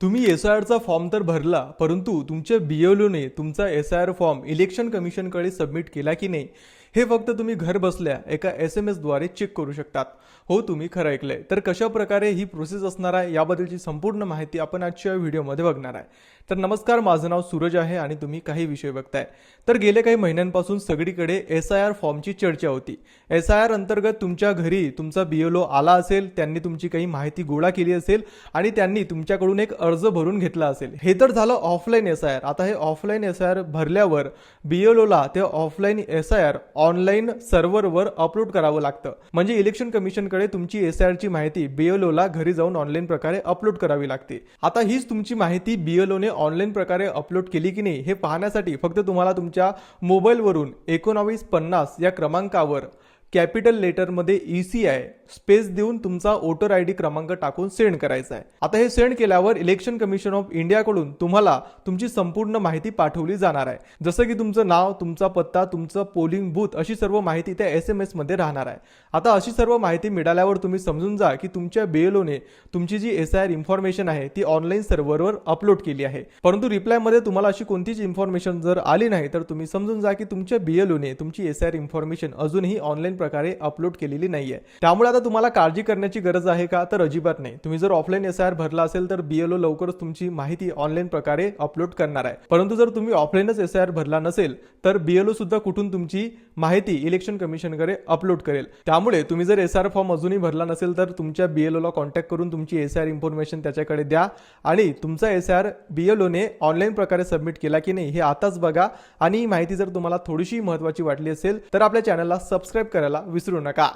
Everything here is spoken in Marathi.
तुम्ही एसआयआरचा फॉर्म तर भरला, परंतु तुमच्या बीएलओने तुमचा एसआयआर फॉर्म इलेक्शन कमिशनकडे सबमिट केला की नाही हे फक्त तुम्ही घर बसल्या एका SMS द्वारे चेक करू शकतात. हो, तुम्ही खरं ऐकलंय. तर कशा प्रकारे ही प्रोसेस असणार आहे याबद्दलची संपूर्ण माहिती आपण आजच्या व्हिडिओमध्ये बघणार आहे. तर नमस्कार, माझं नाव सूरज आहे आणि तुम्ही काही विषय बघताय. तर गेल्या काही महिन्यांपासून सगळीकडे एसआयआर फॉर्मची चर्चा होती. एसआयआर अंतर्गत तुमच्या घरी तुमचा बीएलओ आला असेल, त्यांनी तुमची काही माहिती गोळा केली असेल आणि त्यांनी तुमच्याकडून एक अर्ज भरून घेतला असेल. हे तर झालं ऑफलाईन एसआयआर. आता हे ऑफलाईन एसआयआर भरल्यावर बीएलओला ते ऑफलाईन एसआयआर ऑनलाईन सर्व्हरवर अपलोड करावं लागतं. म्हणजे इलेक्शन कमिशनकडे तुमची एसआयआरची माहिती बीएलओला घरी जाऊन ऑनलाईन प्रकारे अपलोड करावी लागते. आता हीच तुमची माहिती बीएलओने ऑनलाईन प्रकारे अपलोड केली की नाही हे पाहण्यासाठी फक्त तुम्हाला तुमच्या मोबाईलवरून 1950 या क्रमांकावर कॅपिटल लेटरमध्ये ECI स्पेस देऊन तुमचा वोटर ID क्रमांक टाकून सेंड करायचा आहे. आता हे सेंड केल्यावर इलेक्शन कमिशन ऑफ इंडियाकडून तुम्हाला तुमची संपूर्ण माहिती पाठवली जाणार आहे. जसं की तुमचं नाव, तुमचा पत्ता, तुमचं पोलिंग बूथ अशी सर्व माहिती त्या SMS मध्ये राहणार आहे. आता अशी सर्व माहिती मिळाल्यावर तुम्ही समजून जा की तुमच्या बीएलओने तुमची जी एसआयआर इन्फॉर्मेशन आहे ती ऑनलाईन सर्व्हरवर अपलोड केली आहे. परंतु रिप्लायमध्ये तुम्हाला अशी कोणतीच इन्फॉर्मेशन जर आली नाही तर तुम्ही समजून जा की तुमच्या बीएलओने तुमची एसआयआर इन्फॉर्मेशन अजूनही ऑनलाईन प्रकारे अपलोड केलेली नाहीये. त्यामुळे आता तुम्हाला काळजी करण्याची गरज आहे का? तर अजिबात नाही. तुम्ही जर ऑफलाईन एसआयआर भरला असेल तर बीएलओ लवकरच तुमची माहिती ऑनलाईन प्रकारे अपलोड करणार आहे. परंतु जर तुम्ही ऑफलाईनच एसआयआर भरला नसेल तर बीएलओ सुद्धा कुठून तुमची माहिती इलेक्शन कमिशनकडे अपलोड करेल. त्यामुळे तुम्ही जर एसआयआर फॉर्म अजूनही भरला नसेल तर तुमच्या बीएलओला कॉन्टॅक्ट करून तुमची एसआयआर इन्फॉर्मेशन त्याच्याकडे द्या आणि तुमचा एसआयआर बीएलओने ऑनलाईन प्रकारे सबमिट केला की नाही हे आताच बघा. आणि ही माहिती जर तुम्हाला थोडीशी महत्त्वाची वाटली असेल तर आपल्या चॅनलला सबस्क्राईब करायला विसरू नका.